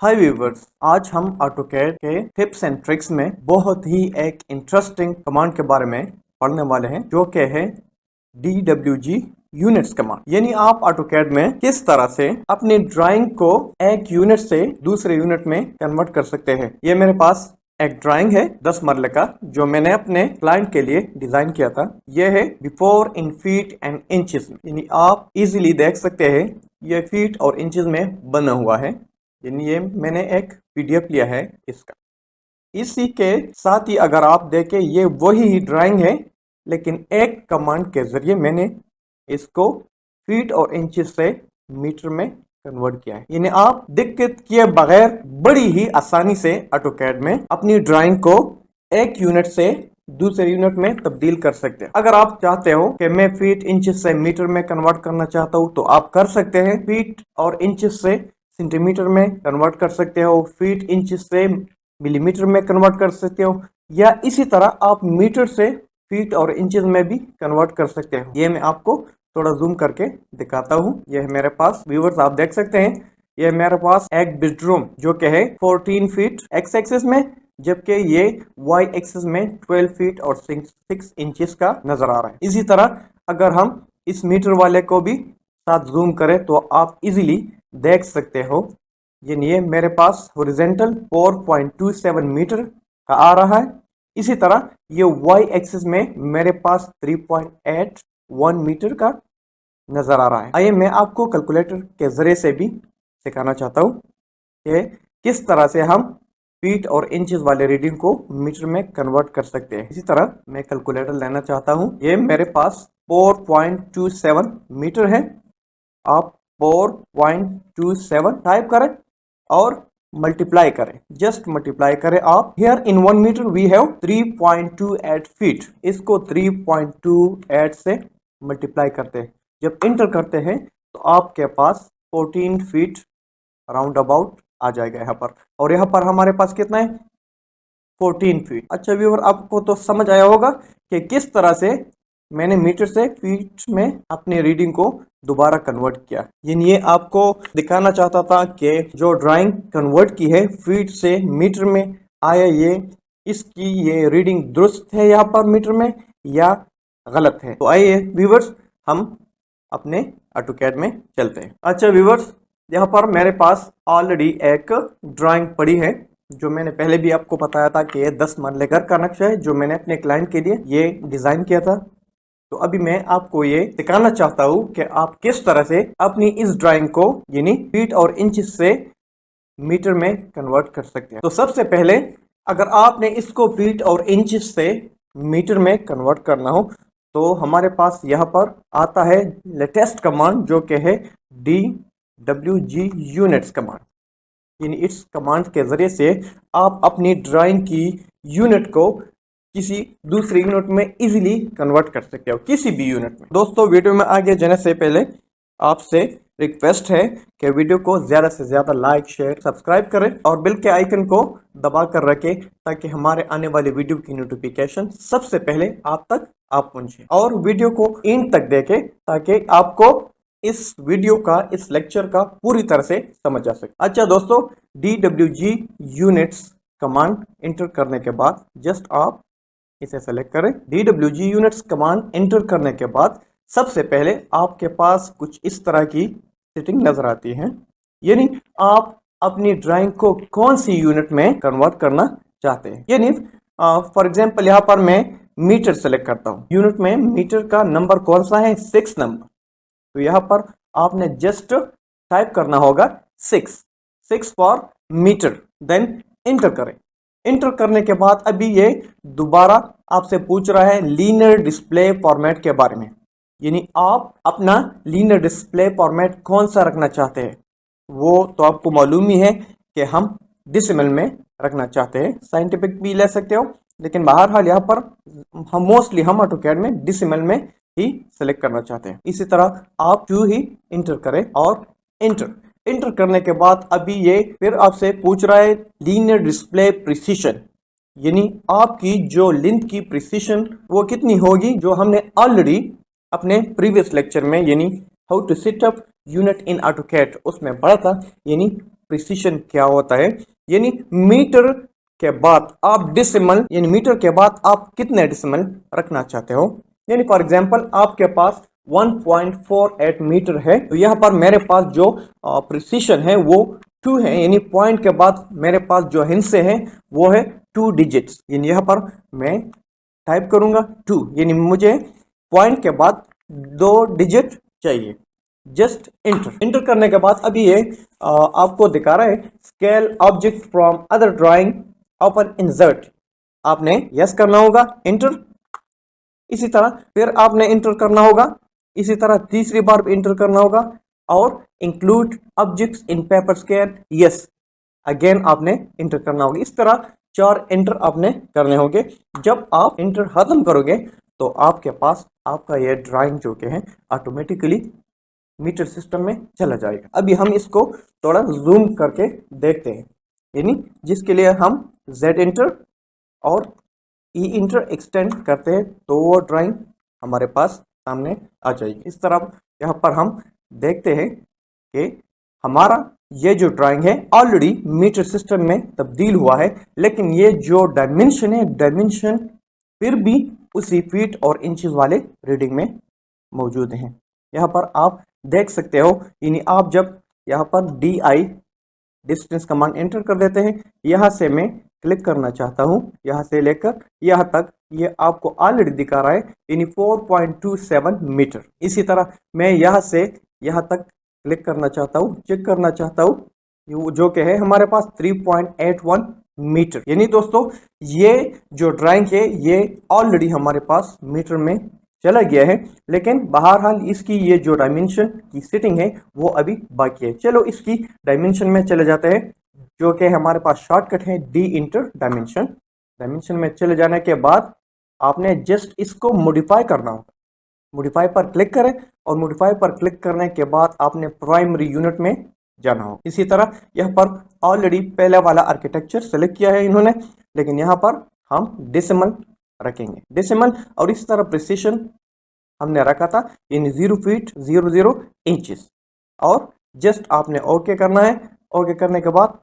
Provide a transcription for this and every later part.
हाय viewers, आज हम AutoCAD के टिप्स एंड ट्रिक्स में बहुत ही एक इंटरेस्टिंग कमांड के बारे में पढ़ने वाले हैं, जो कि है DWG यूनिट्स कमांड। यानी आप ऑटोकैड में किस तरह से अपनी ड्राइंग को एक यूनिट से दूसरे यूनिट में कन्वर्ट कर सकते हैं। ये मेरे पास एक ड्राइंग है 10 मरले का, जो मैंने अपने क्लाइंट के लिए डिजाइन किया था। यह है before in feet and inches में, यानी आप इजीली देख सकते हैं ये फीट और इंचेस में बना हुआ है। यानी ये मैंने एक PDF लिया है इसका। इसी के साथ ही अगर आप देखें, ये वही ड्राइंग है, लेकिन एक कमांड के जरिए मैंने इसको फीट और इंचेस से मीटर में कन्वर्ट किया है। यानी आप दिक्कत किए बगैर बड़ी ही आसानी से ऑटोकैड में अपनी ड्राइंग को एक यूनिट से दूसरे यूनिट में तब्दील कर सकते हैं। अगर आप चाहते हो कि मैं फीट इंचेस से मीटर में कन्वर्ट करना चाहता हूँ, तो आप कर सकते हैं। फीट और इंचेस से सेंटीमीटर में कन्वर्ट कर सकते हो, फीट इंचेस से मिलीमीटर में कन्वर्ट कर सकते हो, या इसी तरह आप मीटर से फीट और इंचेस में भी कन्वर्ट कर सकते हो। ये मैं आपको थोड़ा जूम करके दिखाता हूँ। यह मेरे पास व्यूवर्स आप देख सकते हैं, यह मेरे पास एक बेडरूम जो कि है 14 फीट एक्स एक्सिस में, जबकि ये वाई एक्सिस में 12 फीट और 6 इंचेस का नजर आ रहा है। इसी तरह अगर हम इस मीटर वाले को भी साथ जूम करें तो आप इजीली देख सकते हो। ये मेरे पास हॉरिजॉन्टल 4.27 मीटर का आ रहा है। इसी तरह ये वाई एक्सिस में मेरे पास 3.81 मीटर का नजर आ रहा है। आइए मैं आपको कैलकुलेटर के जरिए से भी सिखाना चाहता हूँ कि किस तरह से हम फीट और इंचेस वाले रीडिंग को मीटर में कन्वर्ट कर सकते हैं। इसी तरह मैं कैलकुलेटर लेना चाहता हूँ। ये मेरे पास 4.27 मीटर है। आप 4.27 टाइप करें और मल्टीप्लाई करें, जस्ट मल्टीप्लाई करें आप। Here in 1 metre we have 3.28 feet. इसको 3.28 से मल्टीप्लाई करते हैं। जब इंटर करते हैं तो आपके पास 14 फीट राउंड अबाउट आ जाएगा यहाँ पर, और यहाँ पर हमारे पास कितना है 14 फीट। अच्छा व्यूअर, आपको तो समझ आया होगा कि किस तरह से मैंने मीटर से फीट में अपने रीडिंग को दोबारा कन्वर्ट किया। ये आपको दिखाना चाहता था कि जो ड्राइंग कन्वर्ट की है फीट से मीटर में आया, इसकी ये रीडिंग दुरुस्त है यहाँ पर मीटर में या गलत है। तो आइए व्यूवर्स, हम अपने ऑटोकैड में चलते हैं। अच्छा व्यूवर्स, यहाँ पर मेरे पास ऑलरेडी एक ड्राइंग पड़ी है, जो मैंने पहले भी आपको बताया था कि ये 10 मरले घर का नक्शा है, जो मैंने अपने क्लाइंट के लिए ये डिजाइन किया था। तो अभी मैं आपको ये दिखाना चाहता हूँ कि आप किस तरह से अपनी इस ड्राइंग को यानी फीट और इंचेस से मीटर में कन्वर्ट कर सकते हैं। तो सबसे पहले अगर आपने इसको फीट और इंचेस से मीटर में कन्वर्ट करना हो, तो हमारे पास यहाँ पर आता है लेटेस्ट कमांड, जो कि है DWG यूनिट्स कमांड। यानी इस कमांड के जरिए से आप अपनी ड्राइंग की यूनिट को किसी दूसरे यूनिट में इजीली कन्वर्ट कर सकते हो, किसी भी यूनिट में। दोस्तों, वीडियो में आगे जाने से पहले आपसे रिक्वेस्ट है कि वीडियो को ज़्यादा से ज़्यादा लाइक, शेयर, सब्सक्राइब करें और बेल के आइकन को दबा कर रखें, ताकि हमारे आने वाले वीडियो की नोटिफिकेशन सबसे पहले आप तक आप पहुंचे। और वीडियो को एंड तक देखें, ताकि आपको इस वीडियो का, इस लेक्चर का पूरी तरह से समझ आ सके। अच्छा दोस्तों, DWG यूनिट्स कमांड इंटर करने के बाद जस्ट आप इसे सेलेक्ट करें। DWG यूनिट्स कमांड इंटर करने के बाद सबसे पहले आपके पास कुछ इस तरह की सेटिंग नजर आती है। यानी आप अपनी ड्राइंग को कौन सी यूनिट में कन्वर्ट करना चाहते हैं। यानी फॉर एग्जांपल यहाँ पर मैं मीटर सेलेक्ट करता हूँ। यूनिट में मीटर का नंबर कौन सा है, 6 नंबर। तो यहाँ पर आपने जस्ट टाइप करना होगा 6 फॉर मीटर, देन इंटर करें। इंटर करने के बाद अभी ये दोबारा आपसे पूछ रहा है लीनियर डिस्प्ले फॉर्मेट के बारे में। यानी आप अपना लीनियर डिस्प्ले फॉर्मेट कौन सा रखना चाहते हैं। वो तो आपको मालूम ही है कि हम डेसिमल में रखना चाहते हैं, साइंटिफिक भी ले सकते हो, लेकिन बहरहाल यहाँ पर हम ऑटोकैड में डेसिमल में ही सेलेक्ट करना चाहते हैं। इसी तरह आप जो ही इंटर करें और इंटर करने के बाद अभी ये फिर आपसे पूछ रहा है लीनियर डिस्प्ले प्रिसीशन। यानी आपकी जो लेंथ की प्रिसीशन वो कितनी होगी, जो हमने ऑलरेडी अपने प्रीवियस लेक्चर में यानी how to set up unit in AutoCAD उसमें पढ़ा था। यानी प्रिसीशन क्या होता है, यानी मीटर के बाद आप डेसिमल, यानी मीटर के बाद आप कितने डेसिमल रखना चाहते हो। यानी फॉर एग्जांपल आपके पास 1.48 मीटर है, तो यहाँ पर मेरे पास जो प्रिसीशन है वो 2 है, यानी पॉइंट के बाद मेरे पास जो हिस्से हैं वो है 2 डिजिट्स। यानी यहाँ पर मैं टाइप करूंगा 2, यानी मुझे पॉइंट के बाद 2 डिजिट चाहिए। जस्ट इंटर करने के बाद अभी ये आपको दिखा रहा है scale object from other drawing open insert. आपने यस करना होगा, इंटर। इसी तरह फिर आपने इंटर करना होगा, इसी तरह तीसरी बार भी इंटर करना होगा, और include objects in paper scale, yes, again आपने इंटर करना होगा। इस तरह 4 इंटर आपने करने होंगे। जब आप इंटर खत्म करोगे तो आपके पास आपका यह ड्राइंग जो कि है ऑटोमेटिकली मीटर सिस्टम में चला जाएगा। अभी हम इसको थोड़ा जूम करके देखते हैं, यानी जिसके लिए हम Z इंटर और ई इंटर एक्सटेंड करते हैं तो वो ड्राइंग हमारे पास सामने आ जाएगी। इस तरह यहाँ पर हम देखते हैं कि हमारा ये जो ड्राइंग है ऑलरेडी मीटर सिस्टम में तब्दील हुआ है, लेकिन ये जो डायमेंशन है, डायमेंशन फिर भी उसी फीट और इंचेस वाले रीडिंग में मौजूद हैं। यहाँ पर आप देख सकते हो, यानी आप जब यहाँ पर DI डिस्टेंस कमांड एंटर कर देते हैं, यहाँ से मैं क्लिक करना चाहता हूँ, यहाँ से लेकर यहाँ तक ये आपको ऑलरेडी दिखा रहा है, यानी 4.27 मीटर। इसी तरह मैं यहाँ से यहाँ तक क्लिक करना चाहता हूँ, चेक करना चाहता हूँ, जो कि है हमारे पास 3.81 मीटर। यानी दोस्तों ये जो ड्राइंग है ये ऑलरेडी हमारे पास मीटर में चला गया है, लेकिन बहरहाल इसकी ये जो डायमेंशन की सेटिंग है वो अभी बाकी है। चलो इसकी डायमेंशन में चले जाते हैं, जो कि हमारे पास शॉर्टकट है डी इंटर डायमेंशन। डायमेंशन में चले जाने के बाद आपने जस्ट इसको मॉडिफाई करना होगा। मॉडिफाई पर क्लिक करें और मॉडिफाई पर क्लिक करने के बाद आपने प्राइमरी यूनिट में जाना होगा। इसी तरह यहाँ पर ऑलरेडी पहले वाला आर्किटेक्चर सेलेक्ट किया है इन्होंने, लेकिन यहाँ पर हम डेसिमल रखेंगे, डेसिमल, और इस तरह प्रिसीशन हमने रखा था, यानी 0 फीट 00 इंचेस, और जस्ट आपने ओके करना है। ओके करने के बाद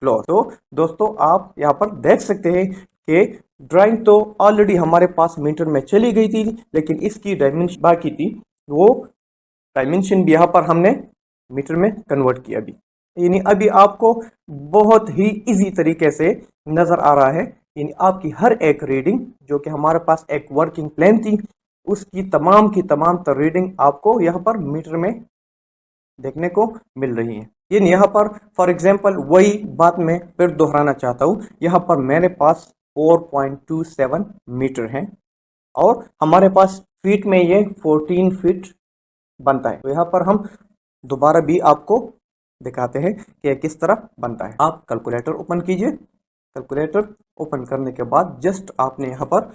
क्लोज। तो दोस्तों आप यहाँ पर देख सकते हैं कि ड्राइंग तो ऑलरेडी हमारे पास मीटर में चली गई थी, लेकिन इसकी डायमेंशन बाकी थी, वो डायमेंशन भी यहाँ पर हमने मीटर में कन्वर्ट किया अभी। यानी अभी आपको बहुत ही इजी तरीके से नज़र आ रहा है, यानी आपकी हर एक रीडिंग जो कि हमारे पास एक वर्किंग प्लान थी, उसकी तमाम की तमाम तर रीडिंग आपको यहाँ पर मीटर में देखने को मिल रही है। यानी यहाँ पर फॉर एग्जांपल वही बात मैं फिर दोहराना चाहता हूँ, यहाँ पर मेरे पास 4.27 मीटर है और हमारे पास फीट में ये 14 फीट बनता है। तो यहाँ पर हम दोबारा भी आपको दिखाते हैं कि किस तरह बनता है। आप कैलकुलेटर ओपन कीजिए। कैलकुलेटर ओपन करने के बाद जस्ट आपने यहाँ पर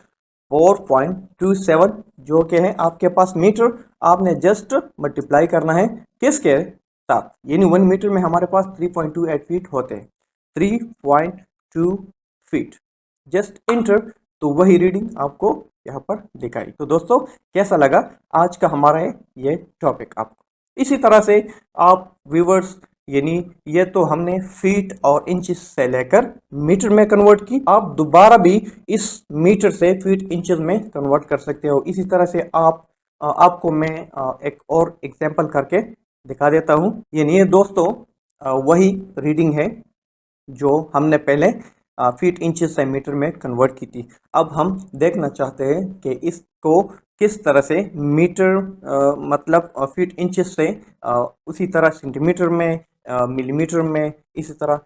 4.27 जो कि है आपके पास मीटर, आपने जस्ट मल्टीप्लाई करना है किसके साथ, यानी 1 मीटर में हमारे पास 3.28 फीट होते हैं, 3.2 फीट। जस्ट इंटर, तो वही रीडिंग आपको यहाँ पर दिखाई। तो दोस्तों कैसा लगा आज का हमारा ये टॉपिक आपको। इसी तरह से आप व्यूवर्स, यानी ये तो हमने फीट और इंचेस से लेकर मीटर में कन्वर्ट की, आप दोबारा भी इस मीटर से फीट इंचेस में कन्वर्ट कर सकते हो। इसी तरह से आपको मैं एक और एग्जांपल करके दिखा देता हूँ। यानी ये दोस्तों वही रीडिंग है जो हमने पहले फीट इंचेस से मीटर में कन्वर्ट की थी। अब हम देखना चाहते हैं कि इसको किस तरह से मीटर मतलब फीट इंचेस से उसी तरह सेंटीमीटर में, मिलीमीटर में, इसी तरह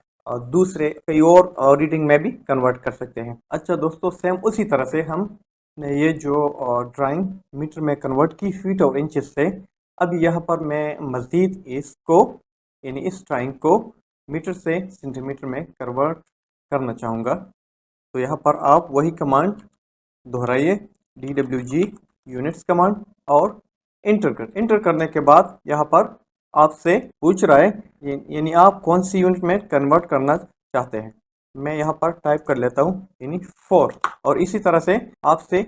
दूसरे कई और रीडिंग में भी कन्वर्ट कर सकते हैं। अच्छा दोस्तों, सेम उसी तरह से हमने ये जो ड्राइंग मीटर में कन्वर्ट की फीट और इंचेस से, अब यहाँ पर मैं मज़ीद इसको, यानी इस ड्राइंग को मीटर से सेंटीमीटर में कन्वर्ट करना चाहूँगा। तो यहाँ पर आप वही कमांड दोहराइए, DWG यूनिट्स कमांड, और इंटर करने के बाद यहाँ पर आपसे पूछ रहा है यानी आप कौन सी यूनिट में कन्वर्ट करना चाहते हैं। मैं यहाँ पर टाइप कर लेता हूँ, यानी 4। और इसी तरह से आपसे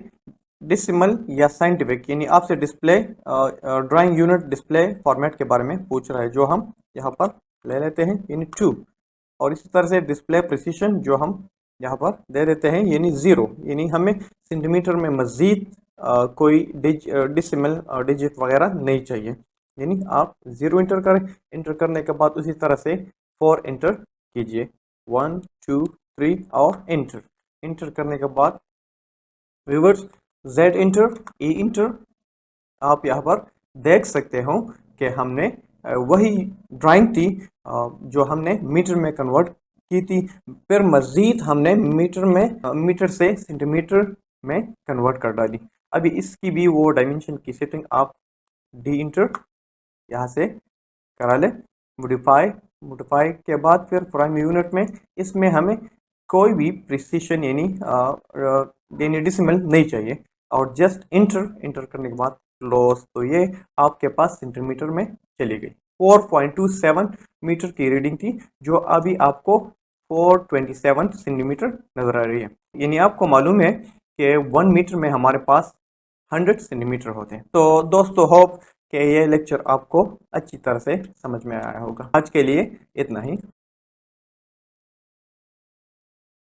डेसिमल या साइंटिफिक, यानी आपसे display drawing unit display format के बारे में पूछ रहा है, जो हम यहाँ पर ले लेते हैं यानी 2। और इसी तरह से डिस्प्ले प्रिसीशन जो हम यहाँ पर दे देते हैं यानी 0, यानी हमें सेंटीमीटर में मज़ीद कोई डिसिमल डिजिट वगैरह नहीं चाहिए, यानी आप 0 इंटर करें। इंटर करने के बाद उसी तरह से 4 इंटर कीजिए, 1 2 3 और इंटर। इंटर करने के बाद viewers Z inter, E inter. आप यहाँ पर देख सकते हो कि हमने वही ड्राइंग थी जो हमने मीटर में कन्वर्ट की थी, फिर मज़ीद हमने मीटर से सेंटीमीटर में कन्वर्ट कर डाली। अभी इसकी भी वो डायमेंशन की सेटिंग आप डी इंटर यहाँ से करा ले। मॉडिफाई के बाद फिर प्राइम यूनिट में इसमें हमें कोई भी प्रिसीशन यानी डिसिमल नहीं चाहिए, और जस्ट इंटर करने के बाद क्लोज। तो ये आपके पास सेंटीमीटर में चली गई। 4.27 मीटर की रीडिंग थी, जो अभी आपको 427 सेंटीमीटर नजर आ रही है। यानी आपको मालूम है कि 1 मीटर में हमारे पास 100 सेंटीमीटर होते हैं। तो दोस्तों होप कि ये लेक्चर आपको अच्छी तरह से समझ में आया होगा। आज के लिए इतना ही।